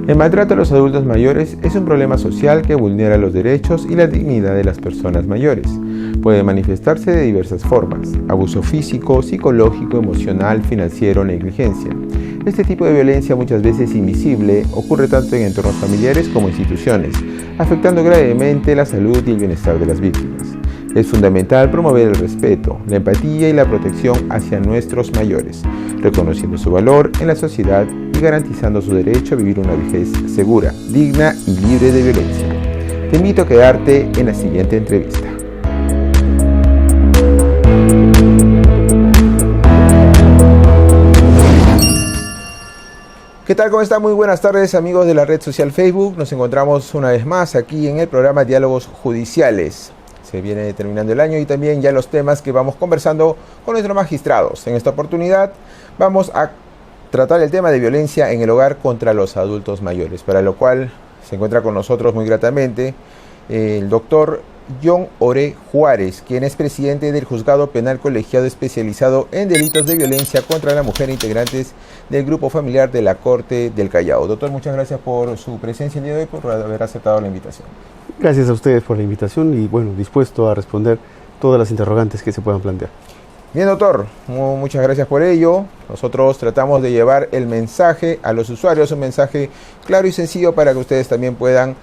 El maltrato a los adultos mayores es un problema social que vulnera los derechos y la dignidad de las personas mayores. Puede manifestarse de diversas formas: abuso físico, psicológico, emocional, financiero, negligencia. Este tipo de violencia, muchas veces invisible, ocurre tanto en entornos familiares como instituciones, afectando gravemente la salud y el bienestar de las víctimas. Es fundamental promover el respeto, la empatía y la protección hacia nuestros mayores, reconociendo su valor en la sociedad y garantizando su derecho a vivir una vejez segura, digna y libre de violencia. Te invito a quedarte en la siguiente entrevista. ¿Qué tal? ¿Cómo están? Muy buenas tardes, amigos de la red social Facebook. Nos encontramos una vez más aquí en el programa Diálogos Judiciales. Se viene terminando el año y también ya los temas que vamos conversando con nuestros magistrados. En esta oportunidad vamos a tratar el tema de violencia en el hogar contra los adultos mayores, para lo cual se encuentra con nosotros muy gratamente el doctor John Oré Juárez, quien es presidente del Juzgado Penal Colegiado especializado en delitos de violencia contra la mujer, integrantes del Grupo Familiar de la Corte del Callao. Doctor, muchas gracias por su presencia el día de hoy, por haber aceptado la invitación. Gracias a ustedes por la invitación y bueno, dispuesto a responder todas las interrogantes que se puedan plantear. Bien, doctor, muchas gracias por ello. Nosotros tratamos de llevar el mensaje a los usuarios, un mensaje claro y sencillo para que ustedes también puedan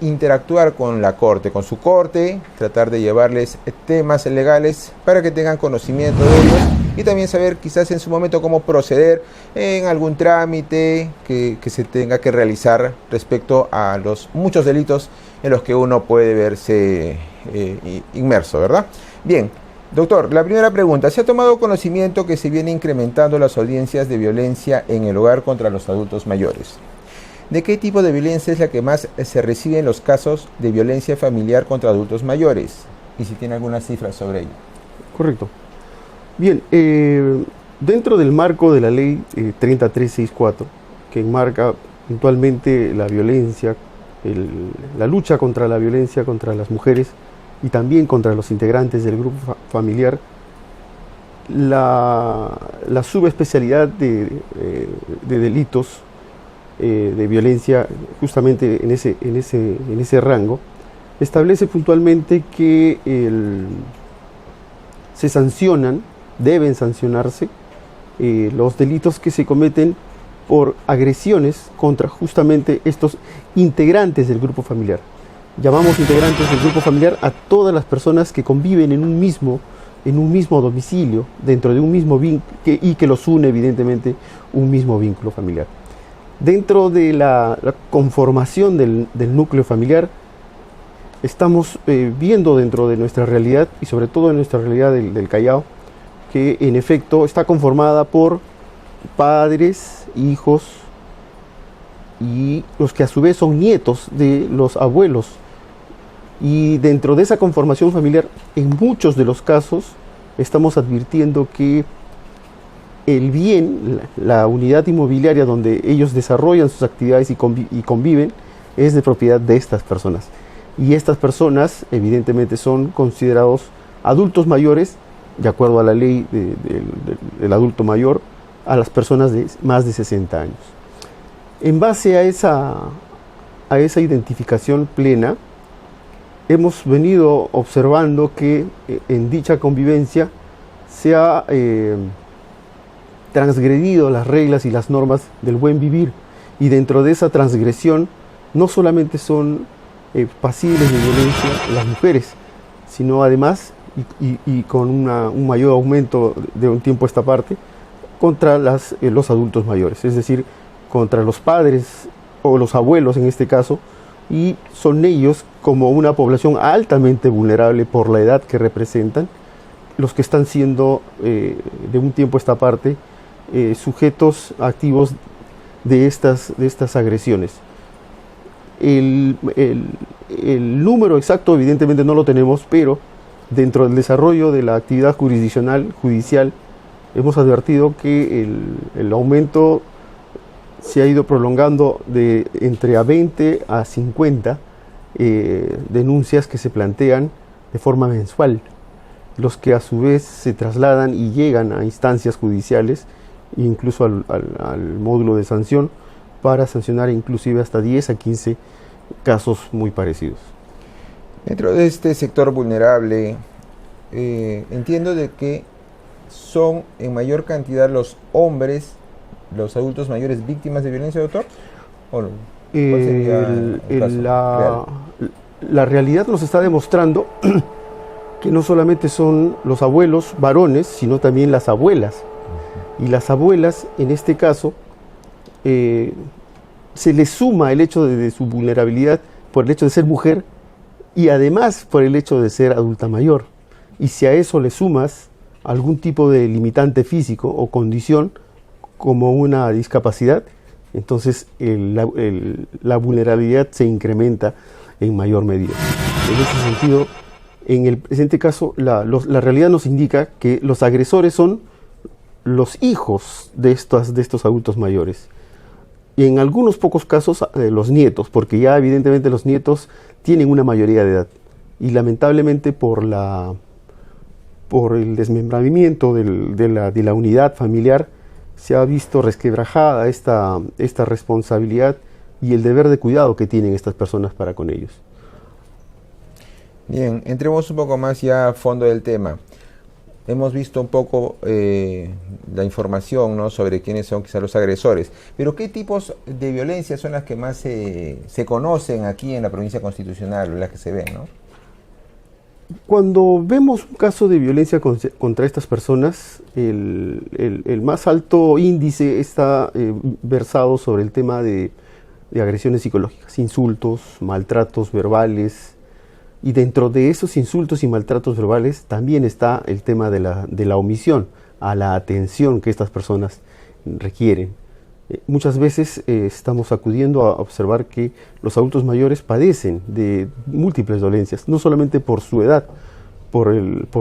interactuar con la Corte, con su Corte, tratar de llevarles temas legales para que tengan conocimiento de ellos y también saber quizás en su momento cómo proceder en algún trámite que se tenga que realizar respecto a los muchos delitos en los que uno puede verse inmerso, ¿verdad? Bien, doctor, la primera pregunta: ¿se ha tomado conocimiento que se viene incrementando las audiencias de violencia en el hogar contra los adultos mayores? ¿De qué tipo de violencia es la que más se recibe en los casos de violencia familiar contra adultos mayores? Y si tiene algunas cifras sobre ello. Correcto. Bien, dentro del marco de la ley 3364, que enmarca puntualmente la violencia, la lucha contra la violencia contra las mujeres y también contra los integrantes del grupo familiar, la subespecialidad de delitos de violencia justamente en ese rango establece puntualmente que deben sancionarse los delitos que se cometen por agresiones contra justamente estos integrantes del grupo familiar. Llamamos integrantes del grupo familiar a todas las personas que conviven en un mismo domicilio, dentro de un mismo vínculo, y que los une evidentemente un mismo vínculo familiar. Dentro de la conformación del núcleo familiar, estamos viendo dentro de nuestra realidad, y sobre todo en nuestra realidad del Callao, que en efecto está conformada por padres, hijos y los que a su vez son nietos de los abuelos. Y dentro de esa conformación familiar, en muchos de los casos, estamos advirtiendo que el bien, la unidad inmobiliaria donde ellos desarrollan sus actividades y conviven, es de propiedad de estas personas. Y estas personas, evidentemente, son considerados adultos mayores, de acuerdo a la ley del adulto mayor, a las personas de más de 60 años. En base a esa identificación plena, hemos venido observando que en dicha convivencia se ha transgredido las reglas y las normas del buen vivir, y dentro de esa transgresión no solamente son pasibles de violencia las mujeres, sino además, y con un mayor aumento de un tiempo a esta parte, contra los adultos mayores, es decir, contra los padres o los abuelos en este caso, y son ellos, como una población altamente vulnerable por la edad que representan, los que están siendo de un tiempo a esta parte sujetos activos de estas agresiones. El número exacto evidentemente no lo tenemos, pero dentro del desarrollo de la actividad judicial hemos advertido que el aumento se ha ido prolongando de entre a 20 a 50 denuncias que se plantean de forma mensual, los que a su vez se trasladan y llegan a instancias judiciales, incluso al módulo de sanción, para sancionar inclusive hasta 10 a 15 casos muy parecidos. Dentro de este sector vulnerable, entiendo de que son en mayor cantidad los hombres, los adultos mayores víctimas de violencia, doctor. ¿O cuál sería el caso real? La realidad nos está demostrando que no solamente son los abuelos varones, sino también las abuelas. Y las abuelas, en este caso, se les suma el hecho de su vulnerabilidad por el hecho de ser mujer y además por el hecho de ser adulta mayor. Y si a eso le sumas algún tipo de limitante físico o condición como una discapacidad, entonces la vulnerabilidad se incrementa en mayor medida. En ese sentido, en el presente caso, la realidad nos indica que los agresores son los hijos de estos adultos mayores. Y en algunos pocos casos los nietos, porque ya evidentemente los nietos tienen una mayoría de edad. Y lamentablemente por el desmembramiento de la unidad familiar se ha visto resquebrajada esta responsabilidad y el deber de cuidado que tienen estas personas para con ellos. Bien, entremos un poco más ya a fondo del tema. Hemos visto un poco la información, ¿no?, sobre quiénes son quizás los agresores, pero ¿qué tipos de violencia son las que más se conocen aquí en la provincia constitucional, las que se ven, ¿no? Cuando vemos un caso de violencia contra estas personas, el más alto índice está versado sobre el tema de agresiones psicológicas, insultos, maltratos verbales, y dentro de esos insultos y maltratos verbales también está el tema de la omisión a la atención que estas personas requieren. Muchas veces estamos acudiendo a observar que los adultos mayores padecen de múltiples dolencias, no solamente por su edad, por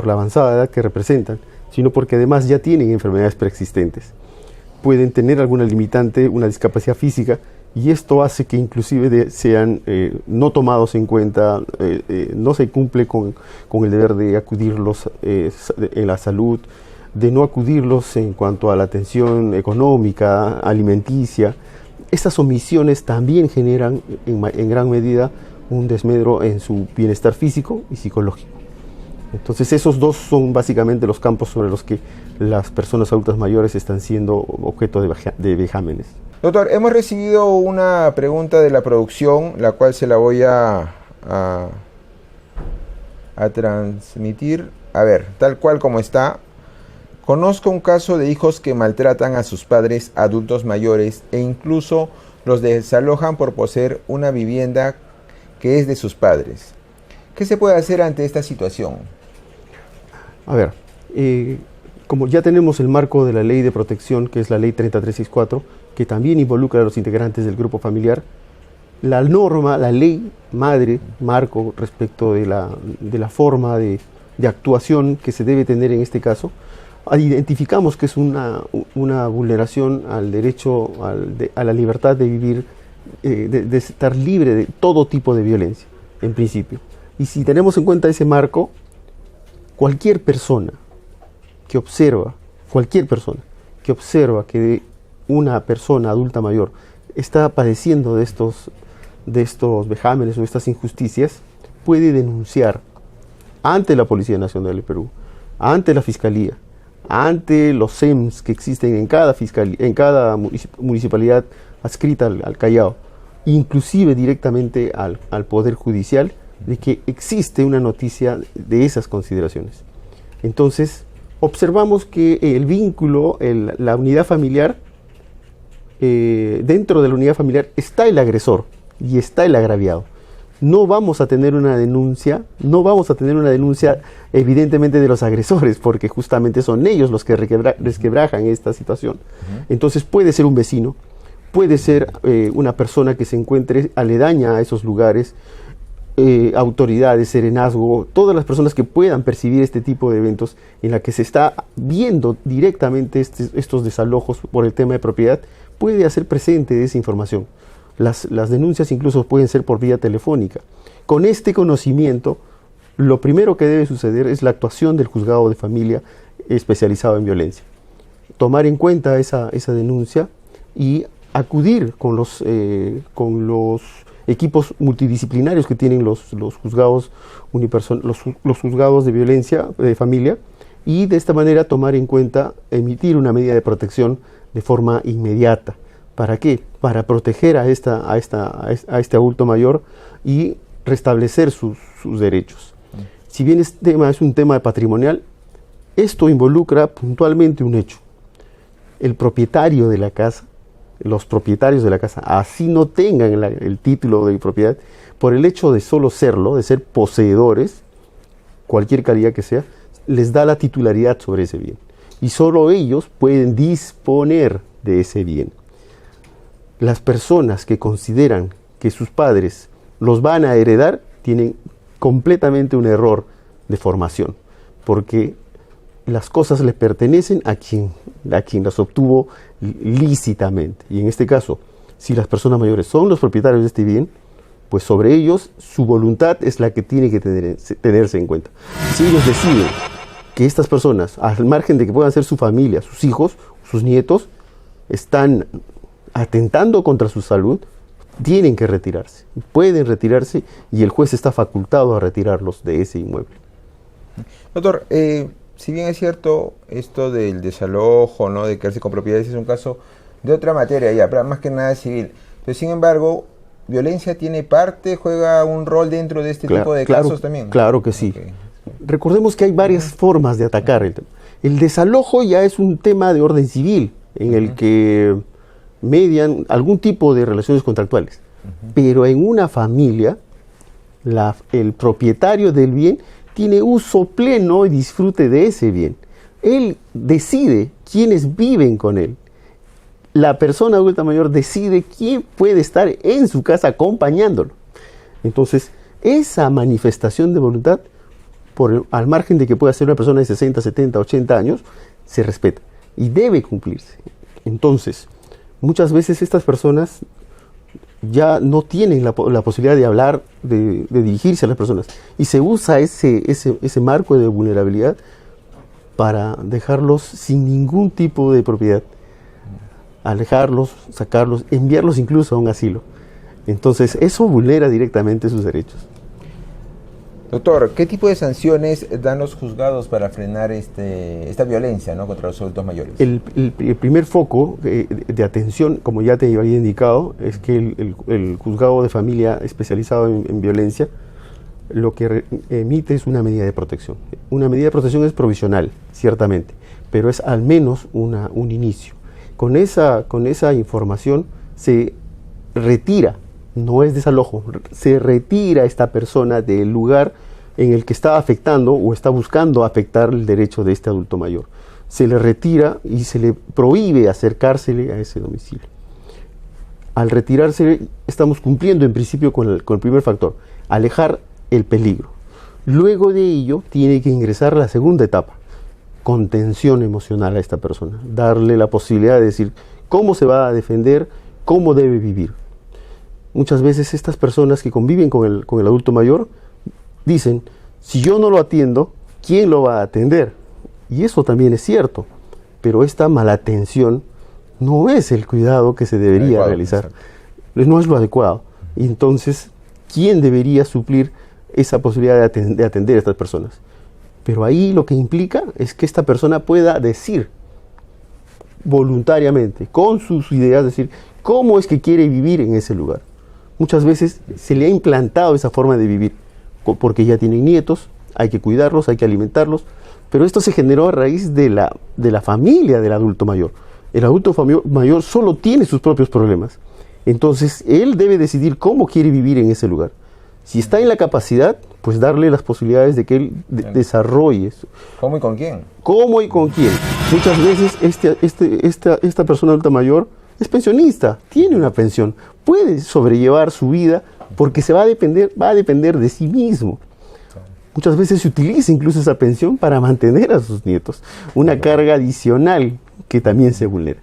la avanzada edad que representan, sino porque además ya tienen enfermedades preexistentes. Pueden tener alguna limitante, una discapacidad física, y esto hace que inclusive sean no tomados en cuenta, no se cumple con el deber de acudirlos en la salud, de no acudirlos en cuanto a la atención económica, alimenticia. Estas omisiones también generan en gran medida un desmedro en su bienestar físico y psicológico. Entonces esos dos son básicamente los campos sobre los que las personas adultas mayores están siendo objeto de vejámenes. Doctor, hemos recibido una pregunta de la producción, la cual se la voy a transmitir. A ver, tal cual como está. Conozco un caso de hijos que maltratan a sus padres adultos mayores e incluso los desalojan por poseer una vivienda que es de sus padres. ¿Qué se puede hacer ante esta situación? A ver, como ya tenemos el marco de la ley de protección, que es la ley 3364, que también involucra a los integrantes del grupo familiar, la norma, la ley madre, marco respecto de la forma de actuación que se debe tener en este caso, identificamos que es una vulneración al derecho a la libertad de vivir, de estar libre de todo tipo de violencia, en principio. Y si tenemos en cuenta ese marco, cualquier persona que observa que una persona adulta mayor está padeciendo de estos vejámenes o estas injusticias, puede denunciar ante la Policía Nacional del Perú, ante la Fiscalía, ante los SEMS que existen en cada municipalidad adscrita al Callao, inclusive directamente al Poder Judicial, de que existe una noticia de esas consideraciones. Entonces, observamos que el vínculo, la unidad familiar, dentro de la unidad familiar está el agresor y está el agraviado. No vamos a tener una denuncia evidentemente de los agresores, porque justamente son ellos los que resquebrajan esta situación. Entonces puede ser un vecino, puede ser una persona que se encuentre aledaña a esos lugares, autoridades, serenazgo, todas las personas que puedan percibir este tipo de eventos en la que se está viendo directamente estos desalojos por el tema de propiedad, puede hacer presente esa información. Las denuncias incluso pueden ser por vía telefónica. Con este conocimiento, lo primero que debe suceder es la actuación del juzgado de familia especializado en violencia. Tomar en cuenta esa denuncia y acudir con los equipos multidisciplinarios que tienen los juzgados los juzgados de violencia de familia, y de esta manera tomar en cuenta emitir una medida de protección de forma inmediata. ¿Para qué? Para proteger a este adulto mayor y restablecer sus derechos. Si bien este tema es un tema patrimonial, esto involucra puntualmente un hecho. El propietario de la casa, los propietarios de la casa, así no tengan el título de propiedad, por el hecho de solo serlo, de ser poseedores, cualquier calidad que sea, les da la titularidad sobre ese bien. Y solo ellos pueden disponer de ese bien. Las personas que consideran que sus padres los van a heredar tienen completamente un error de formación, porque las cosas le pertenecen a quien las obtuvo lícitamente. Y en este caso, si las personas mayores son los propietarios de este bien, pues sobre ellos su voluntad es la que tiene que tenerse en cuenta. Si ellos deciden que estas personas, al margen de que puedan ser su familia, sus hijos, sus nietos, están atentando contra su salud, tienen que retirarse, pueden retirarse, y el juez está facultado a retirarlos de ese inmueble. Doctor, si bien es cierto esto del desalojo, ¿no?, de quedarse con propiedades, es un caso de otra materia ya, pero más que nada civil. Pero sin embargo, ¿violencia tiene parte, juega un rol dentro de este tipo de casos también? Claro que sí. Okay. Recordemos que hay varias formas de atacar el tema. El desalojo ya es un tema de orden civil, en el que median algún tipo de relaciones contractuales. Pero en una familia, el propietario del bien tiene uso pleno y disfrute de ese bien. Él decide quiénes viven con él. La persona adulta mayor decide quién puede estar en su casa acompañándolo. Entonces, esa manifestación de voluntad, al margen de que pueda ser una persona de 60, 70, 80 años, se respeta y debe cumplirse. Entonces, muchas veces estas personas ya no tienen la posibilidad de hablar, de dirigirse a las personas, y se usa ese marco de vulnerabilidad para dejarlos sin ningún tipo de propiedad, alejarlos, sacarlos, enviarlos incluso a un asilo. Entonces eso vulnera directamente sus derechos. Doctor, ¿qué tipo de sanciones dan los juzgados para frenar esta violencia, ¿no?, contra los adultos mayores? El primer foco de atención, como ya te había indicado, es que el juzgado de familia especializado en violencia lo que emite es una medida de protección. Una medida de protección es provisional, ciertamente, pero es al menos un inicio. Con esa información se retira, no es desalojo, se retira esta persona del lugar en el que está afectando o está buscando afectar el derecho de este adulto mayor. Se le retira y se le prohíbe acercársele a ese domicilio. Al retirarse estamos cumpliendo en principio con el primer factor, alejar el peligro. Luego de ello tiene que ingresar la segunda etapa, contención emocional a esta persona, darle la posibilidad de decir cómo se va a defender, cómo debe vivir. Muchas veces estas personas que conviven con el adulto mayor dicen, si yo no lo atiendo, ¿quién lo va a atender? Y eso también es cierto, pero esta malatención no es el cuidado que se debería realizar. No es lo adecuado. Y entonces, ¿quién debería suplir esa posibilidad de atender a estas personas? Pero ahí lo que implica es que esta persona pueda decir voluntariamente, con sus ideas, decir cómo es que quiere vivir en ese lugar. Muchas veces se le ha implantado esa forma de vivir, porque ya tienen nietos, hay que cuidarlos, hay que alimentarlos, pero esto se generó a raíz de la familia del adulto mayor. El adulto mayor solo tiene sus propios problemas, entonces él debe decidir cómo quiere vivir en ese lugar. Si está en la capacidad, pues darle las posibilidades de que él desarrolle eso. ¿Cómo y con quién? ¿Cómo y con quién? Muchas veces esta persona adulta mayor es pensionista, tiene una pensión, puede sobrellevar su vida porque va a depender de sí mismo. Muchas veces se utiliza incluso esa pensión para mantener a sus nietos, una carga adicional que también se vulnera.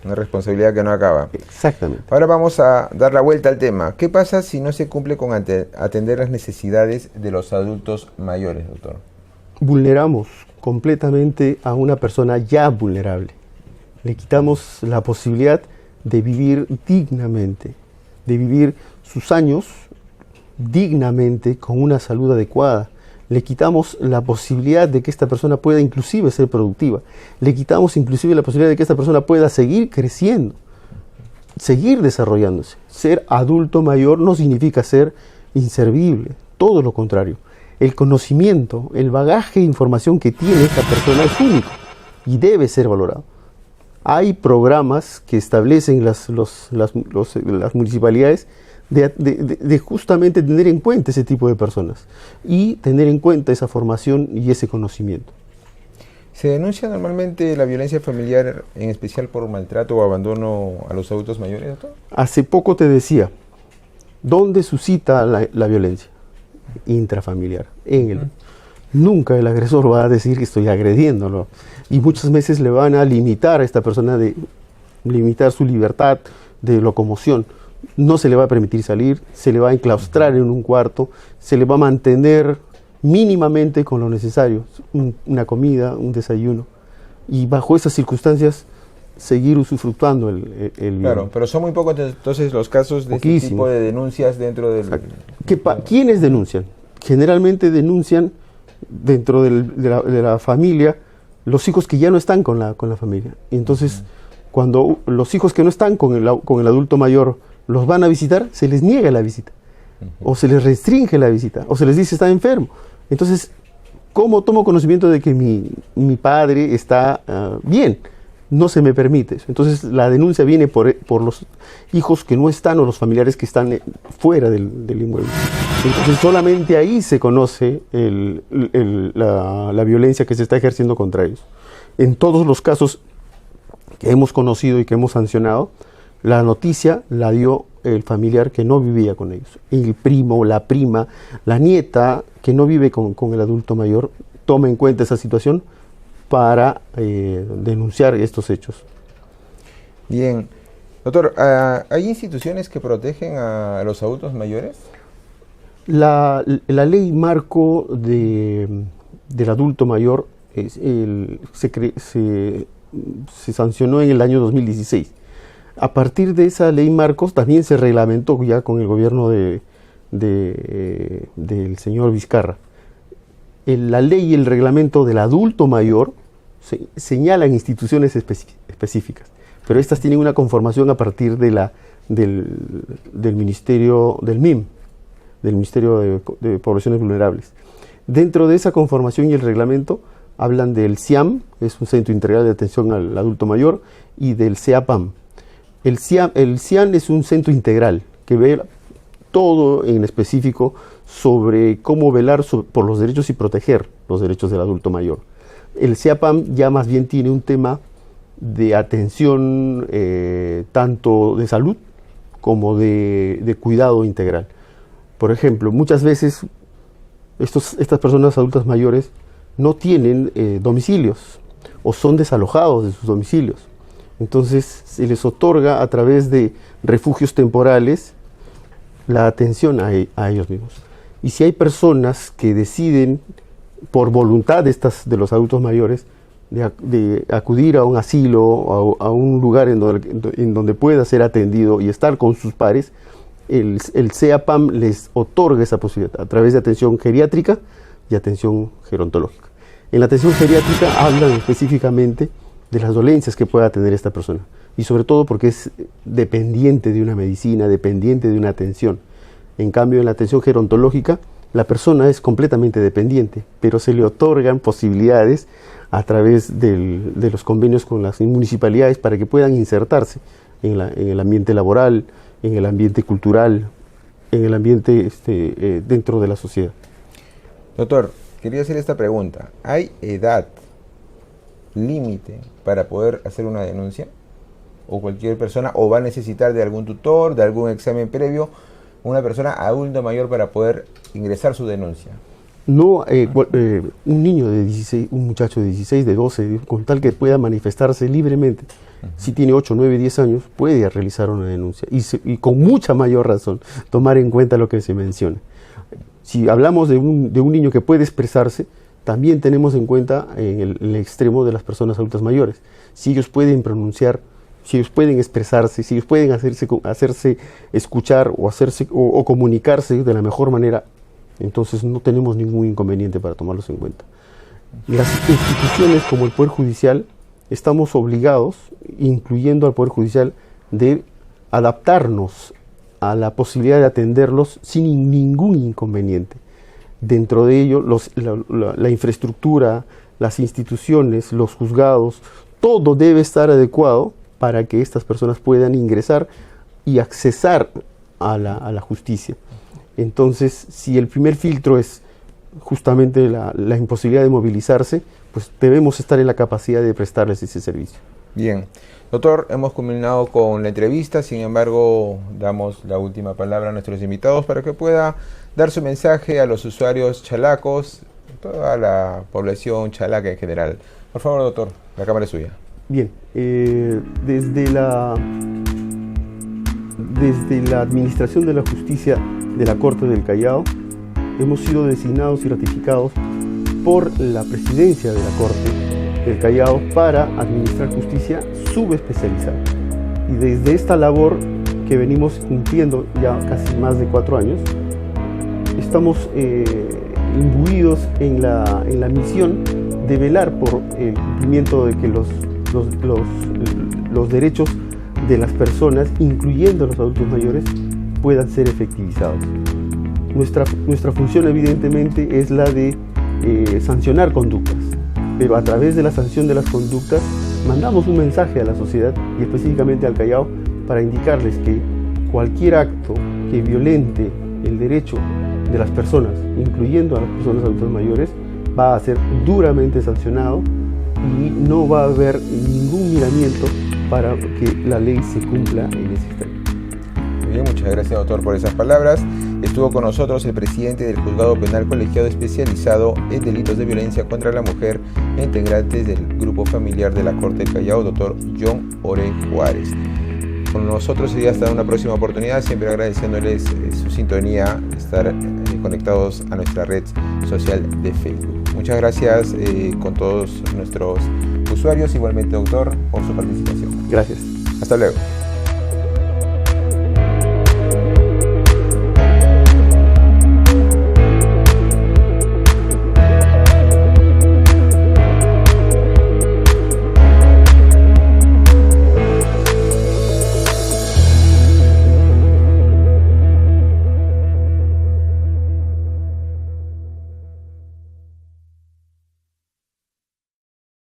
Una responsabilidad que no acaba. Exactamente. Ahora vamos a dar la vuelta al tema. ¿Qué pasa si no se cumple con atender las necesidades de los adultos mayores, doctor? Vulneramos completamente a una persona ya vulnerable. Le quitamos la posibilidad de vivir dignamente, de vivir sus años dignamente, con una salud adecuada. Le quitamos la posibilidad de que esta persona pueda inclusive ser productiva. Le quitamos inclusive la posibilidad de que esta persona pueda seguir creciendo, seguir desarrollándose. Ser adulto mayor no significa ser inservible, todo lo contrario. El conocimiento, el bagaje de información que tiene esta persona es único y debe ser valorado. Hay programas que establecen las municipalidades de justamente tener en cuenta ese tipo de personas y tener en cuenta esa formación y ese conocimiento. ¿Se denuncia normalmente la violencia familiar, en especial por maltrato o abandono a los adultos mayores, doctor? Hace poco te decía, ¿dónde suscita la violencia? Intrafamiliar. Nunca el agresor va a decir que estoy agrediéndolo, y muchas veces le van a limitar a esta persona, limitar su libertad de locomoción. No se le va a permitir salir, se le va a enclaustrar en un cuarto, se le va a mantener mínimamente con lo necesario, una comida, un desayuno, y bajo esas circunstancias seguir usufructuando el Claro, pero son muy pocos entonces los casos de este tipo de denuncias dentro del... ¿Quiénes denuncian? Generalmente denuncian dentro de la familia los hijos que ya no están con la familia. Entonces, cuando los hijos que no están con el adulto mayor los van a visitar, se les niega la visita, o se les restringe la visita, o se les dice está enfermo. Entonces, ¿cómo tomo conocimiento de que mi padre está bien? No se me permite eso. Entonces la denuncia viene por los hijos que no están o los familiares que están fuera del inmueble. Entonces solamente ahí se conoce la violencia que se está ejerciendo contra ellos. En todos los casos que hemos conocido y que hemos sancionado, la noticia la dio el familiar que no vivía con ellos. El primo, la prima, la nieta que no vive con el adulto mayor toma en cuenta esa situación para denunciar estos hechos. Bien. Doctor, ¿hay instituciones que protegen a los adultos mayores? La ley marco del adulto mayor se sancionó en el año 2016. A partir de esa ley marcos también se reglamentó ya con el gobierno del señor Vizcarra. La ley y el reglamento del adulto mayor señalan instituciones específicas, pero estas tienen una conformación a partir del Ministerio del MIM, del Ministerio de Poblaciones Vulnerables. Dentro de esa conformación y el reglamento hablan del CIAM, es un Centro Integral de Atención al Adulto Mayor, y del CEAPAM. El CIAM es un centro integral que ve todo en específico sobre cómo velar por los derechos y proteger los derechos del adulto mayor. El CEAPAM ya más bien tiene un tema de atención tanto de salud como de cuidado integral. Por ejemplo, muchas veces estas personas adultas mayores no tienen domicilios o son desalojados de sus domicilios. Entonces se les otorga a través de refugios temporales la atención a ellos mismos. Y si hay personas que deciden, por voluntad de los adultos mayores, de acudir a un asilo o a un lugar en donde pueda ser atendido y estar con sus pares, el CEAPAM les otorga esa posibilidad a través de atención geriátrica y atención gerontológica. En la atención geriátrica hablan específicamente de las dolencias que pueda tener esta persona, y sobre todo porque es dependiente de una medicina, dependiente de una atención. En cambio, en la atención gerontológica, la persona es completamente dependiente, pero se le otorgan posibilidades a través de los convenios con las municipalidades para que puedan insertarse en el ambiente laboral, en el ambiente cultural, en el ambiente dentro de la sociedad. Doctor, quería hacer esta pregunta. ¿Hay edad límite para poder hacer una denuncia? ¿O cualquier persona o va a necesitar de algún tutor, de algún examen previo, una persona adulta mayor para poder ingresar su denuncia? No, un niño de 16, un muchacho de 16, de 12, con tal que pueda manifestarse libremente, si tiene 8, 9, 10 años, puede realizar una denuncia y con mucha mayor razón tomar en cuenta lo que se menciona. Si hablamos de un niño que puede expresarse, también tenemos en cuenta en el extremo de las personas adultas mayores. Si ellos pueden pronunciar si ellos pueden expresarse, si ellos pueden hacerse escuchar o comunicarse de la mejor manera, entonces no tenemos ningún inconveniente para tomarlos en cuenta. Las instituciones como el Poder Judicial estamos obligados, incluyendo al Poder Judicial, de adaptarnos a la posibilidad de atenderlos sin ningún inconveniente. Dentro de ello, la infraestructura, las instituciones, los juzgados, todo debe estar adecuado para que estas personas puedan ingresar y accesar a la justicia. Entonces, si el primer filtro es justamente la imposibilidad de movilizarse, pues debemos estar en la capacidad de prestarles ese servicio. Bien. Doctor, hemos culminado con la entrevista, sin embargo, damos la última palabra a nuestros invitados para que pueda dar su mensaje a los usuarios chalacos, toda la población chalaca en general. Por favor, doctor, la cámara es suya. Bien, desde la Administración de la Justicia de la Corte del Callao, hemos sido designados y ratificados por la Presidencia de la Corte del Callao para administrar justicia subespecializada. Y desde esta labor que venimos cumpliendo ya casi más de 4 años, estamos imbuidos en la misión de velar por el cumplimiento de que los derechos de las personas, incluyendo los adultos mayores, puedan ser efectivizados. Nuestra función evidentemente es la de sancionar conductas, pero a través de la sanción de las conductas mandamos un mensaje a la sociedad y específicamente al Callao para indicarles que cualquier acto que violente el derecho de las personas, incluyendo a las personas adultas mayores, va a ser duramente sancionado y no va a haber ningún miramiento para que la ley se cumpla en ese extremo. Muy bien, muchas gracias, doctor, por esas palabras. Estuvo con nosotros el presidente del Juzgado Penal Colegiado especializado en delitos de violencia contra la mujer e integrantes del Grupo Familiar de la Corte del Callao, doctor John Orey Juárez. Con nosotros sería hasta una próxima oportunidad, siempre agradeciéndoles su sintonía, estar conectados a nuestra red social de Facebook. Muchas gracias con todos nuestros usuarios, igualmente, doctor, por su participación. Gracias. Hasta luego.